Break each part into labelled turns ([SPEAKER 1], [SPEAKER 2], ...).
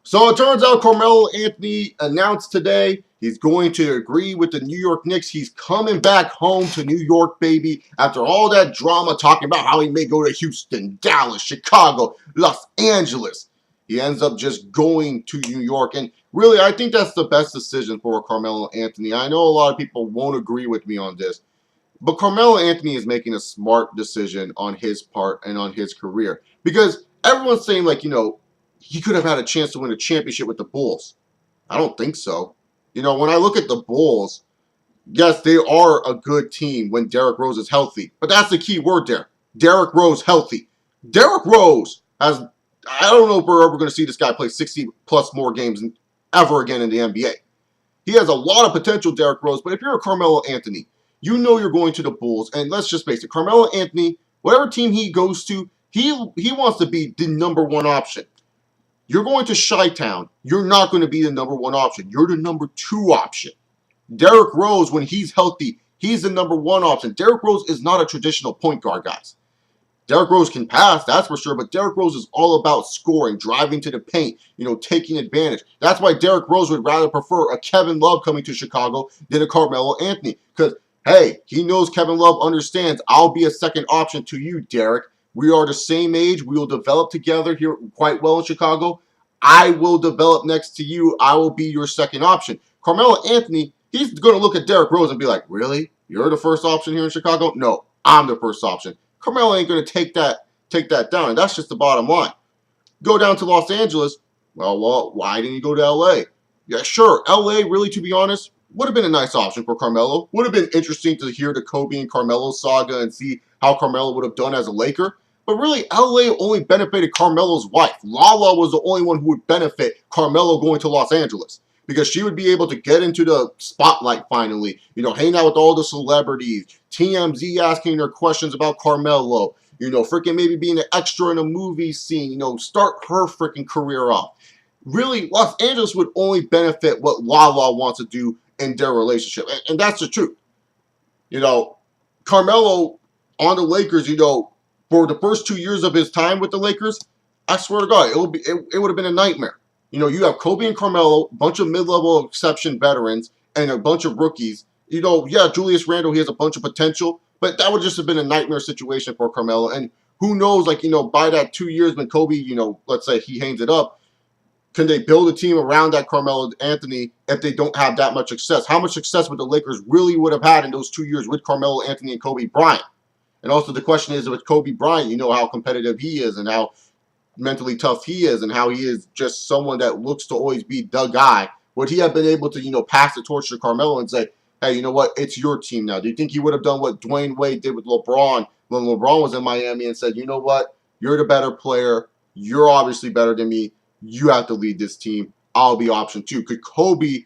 [SPEAKER 1] So it turns out Carmelo Anthony announced today he's going to agree with the New York Knicks. He's coming back home to New York, baby, after all that drama talking about how he may go to Houston, Dallas, Chicago, Los Angeles. He ends up just going to New York. And really, I think that's the best decision for Carmelo Anthony. I know a lot of people won't agree with me on this, but Carmelo Anthony is making a smart decision on his part and on his career. Because everyone's saying, like, he could have had a chance to win a championship with the Bulls. I don't think so. When I look at the Bulls, yes, they are a good team when Derrick Rose is healthy. But that's the key word there. Derrick Rose healthy. Derrick Rose has, I don't know if we're ever going to see this guy play 60 plus more games ever again in the NBA. He has a lot of potential, Derrick Rose, but if you're a Carmelo Anthony, you know you're going to the Bulls, and let's just face it, Carmelo Anthony, whatever team he goes to, he wants to be the number one option. You're going to Chi-Town, you're not going to be the number one option. You're the number two option. Derrick Rose, when he's healthy, he's the number one option. Derrick Rose is not a traditional point guard, guys. Derrick Rose can pass, that's for sure, but Derrick Rose is all about scoring, driving to the paint, taking advantage. That's why Derrick Rose would rather prefer a Kevin Love coming to Chicago than a Carmelo Anthony. Because, hey, he knows Kevin Love understands, I'll be a second option to you, Derrick. We are the same age. We will develop together here quite well in Chicago. I will develop next to you. I will be your second option. Carmelo Anthony, he's going to look at Derrick Rose and be like, really? You're the first option here in Chicago? No, I'm the first option. Carmelo ain't going to take that down, and that's just the bottom line. Go down to Los Angeles. Well, why didn't you go to L.A.? Yeah, sure, L.A., really, to be honest, would have been a nice option for Carmelo. Would have been interesting to hear the Kobe and Carmelo saga and see how Carmelo would have done as a Laker. But really, L.A. only benefited Carmelo's wife. Lala was the only one who would benefit Carmelo going to Los Angeles, because she would be able to get into the spotlight finally, hang out with all the celebrities, TMZ asking her questions about Carmelo, freaking maybe being an extra in a movie scene, start her freaking career off. Really, Los Angeles would only benefit what Lala wants to do in their relationship, and that's the truth. Carmelo on the Lakers, for the first 2 years of his time with the Lakers, I swear to God, it would have been a nightmare. You have Kobe and Carmelo, a bunch of mid-level exception veterans, and a bunch of rookies. Yeah, Julius Randle, he has a bunch of potential, but that would just have been a nightmare situation for Carmelo. And who knows, by that 2 years when Kobe, let's say he hangs it up, can they build a team around that Carmelo Anthony if they don't have that much success? How much success would the Lakers really would have had in those 2 years with Carmelo Anthony and Kobe Bryant? And also the question is, with Kobe Bryant, how competitive he is and how mentally tough he is and how he is just someone that looks to always be the guy. Would he have been able to, pass the torch to Carmelo and say, hey, you know what, it's your team now? Do you think he would have done what Dwayne Wade did with LeBron when LeBron was in Miami and said, you know what, you're the better player. You're obviously better than me. You have to lead this team. I'll be option two. Could Kobe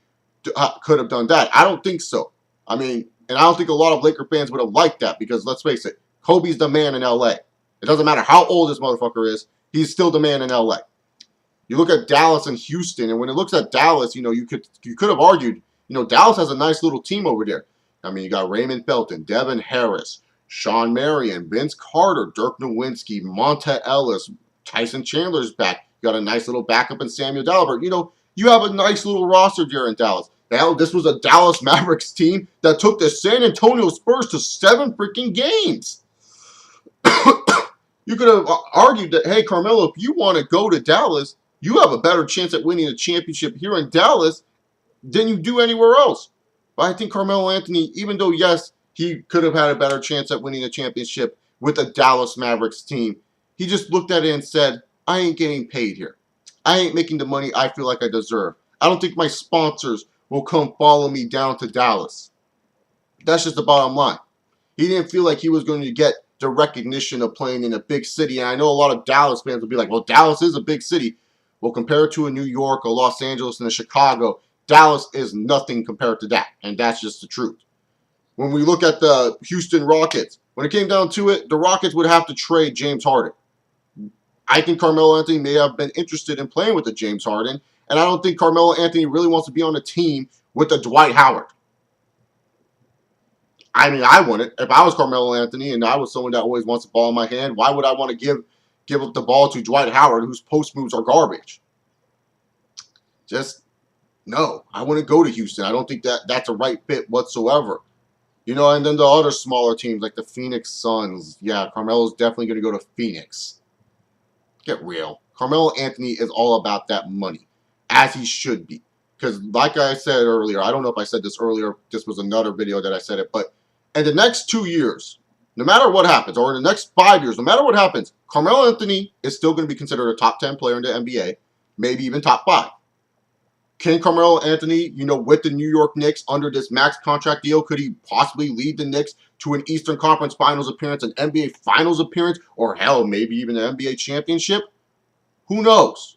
[SPEAKER 1] could have done that? I don't think so. I mean, and I don't think a lot of Laker fans would have liked that, because let's face it, Kobe's the man in L.A. It doesn't matter how old this motherfucker is. He's still the man in L.A. You look at Dallas and Houston, and when it looks at Dallas, you could have argued, Dallas has a nice little team over there. I mean, you got Raymond Felton, Devin Harris, Sean Marion, Vince Carter, Dirk Nowitzki, Monta Ellis, Tyson Chandler's back. You got a nice little backup in Samuel Dalbert. You have a nice little roster there in Dallas. Hell, this was a Dallas Mavericks team that took the San Antonio Spurs to 7 freaking games. You could have argued that, hey, Carmelo, if you want to go to Dallas, you have a better chance at winning a championship here in Dallas than you do anywhere else. But I think Carmelo Anthony, even though, yes, he could have had a better chance at winning a championship with a Dallas Mavericks team, he just looked at it and said, I ain't getting paid here. I ain't making the money I feel like I deserve. I don't think my sponsors will come follow me down to Dallas. That's just the bottom line. He didn't feel like he was going to get the recognition of playing in a big city. And I know a lot of Dallas fans will be like, well, Dallas is a big city. Well, compared to a New York, a Los Angeles, and a Chicago, Dallas is nothing compared to that. And that's just the truth. When we look at the Houston Rockets, when it came down to it, the Rockets would have to trade James Harden. I think Carmelo Anthony may have been interested in playing with the James Harden, and I don't think Carmelo Anthony really wants to be on a team with the Dwight Howard. I mean, I wouldn't. If I was Carmelo Anthony and I was someone that always wants the ball in my hand, why would I want to give up the ball to Dwight Howard, whose post moves are garbage? Just, no. I wouldn't go to Houston. I don't think that's a right fit whatsoever. You know, and then the other smaller teams like the Phoenix Suns. Yeah, Carmelo's definitely going to go to Phoenix. Get real. Carmelo Anthony is all about that money, as he should be. Because like I said earlier, I don't know if I said this earlier, this was another video that I said it, but in the next 2 years, no matter what happens, or in the next 5 years, no matter what happens, Carmelo Anthony is still going to be considered a top 10 player in the NBA, maybe even top 5. Can Carmelo Anthony, you know, with the New York Knicks under this max contract deal, could he possibly lead the Knicks to an Eastern Conference Finals appearance, an NBA Finals appearance, or hell, maybe even an NBA championship? Who knows?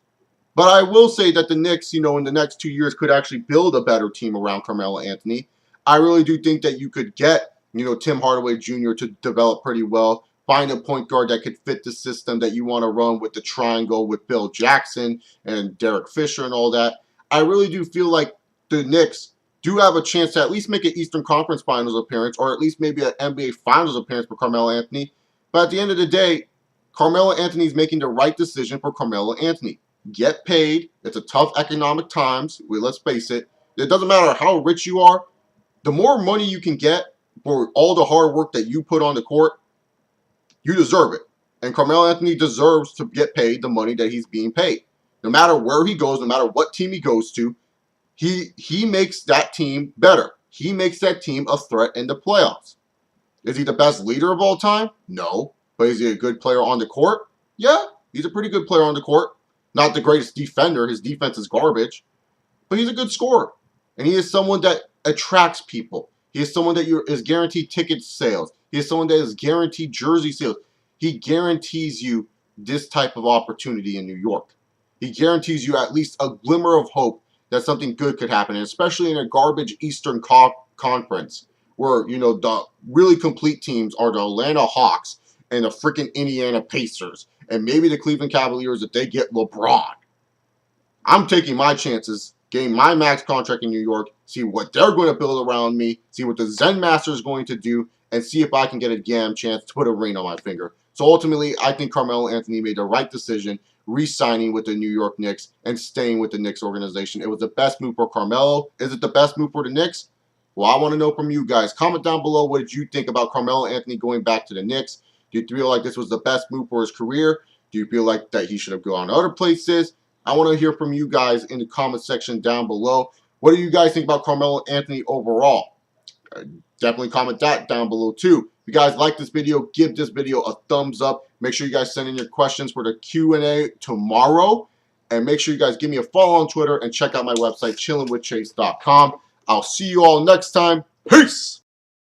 [SPEAKER 1] But I will say that the Knicks, you know, in the next 2 years could actually build a better team around Carmelo Anthony. I really do think that you could get, you know, Tim Hardaway Jr. to develop pretty well. Find a point guard that could fit the system that you want to run with the triangle with Bill Jackson and Derek Fisher and all that. I really do feel like the Knicks do have a chance to at least make an Eastern Conference Finals appearance or at least maybe an NBA Finals appearance for Carmelo Anthony. But at the end of the day, Carmelo Anthony is making the right decision for Carmelo Anthony. Get paid. It's a tough economic times. Let's face it. It doesn't matter how rich you are. The more money you can get for all the hard work that you put on the court, you deserve it. And Carmelo Anthony deserves to get paid the money that he's being paid. No matter where he goes, no matter what team he goes to, he makes that team better. He makes that team a threat in the playoffs. Is he the best leader of all time? No. But is he a good player on the court? Yeah, he's a pretty good player on the court. Not the greatest defender. His defense is garbage. But he's a good scorer. And he is someone that attracts people. He is someone that is guaranteed ticket sales. He is someone that is guaranteed jersey sales. He guarantees you this type of opportunity in New York. He guarantees you at least a glimmer of hope that something good could happen, and especially in a garbage Eastern Conference where, you know, the really complete teams are the Atlanta Hawks and the freaking Indiana Pacers and maybe the Cleveland Cavaliers if they get LeBron. I'm taking my chances, getting my max contract in New York, see what they're going to build around me, see what the Zen Master is going to do, and see if I can get a damn chance to put a ring on my finger. So ultimately, I think Carmelo Anthony made the right decision re-signing with the New York Knicks and staying with the Knicks organization. It was the best move for Carmelo. Is it the best move for the Knicks? Well, I want to know from you guys. Comment down below what did you think about Carmelo Anthony going back to the Knicks. Do you feel like this was the best move for his career? Do you feel like that he should have gone to other places? I want to hear from you guys in the comment section down below. What do you guys think about Carmelo Anthony overall? Definitely comment that down below too. If you guys like this video, give this video a thumbs up. Make sure you guys send in your questions for the Q&A tomorrow. And make sure you guys give me a follow on Twitter and check out my website, chillinwithchase.com. I'll see you all next time. Peace!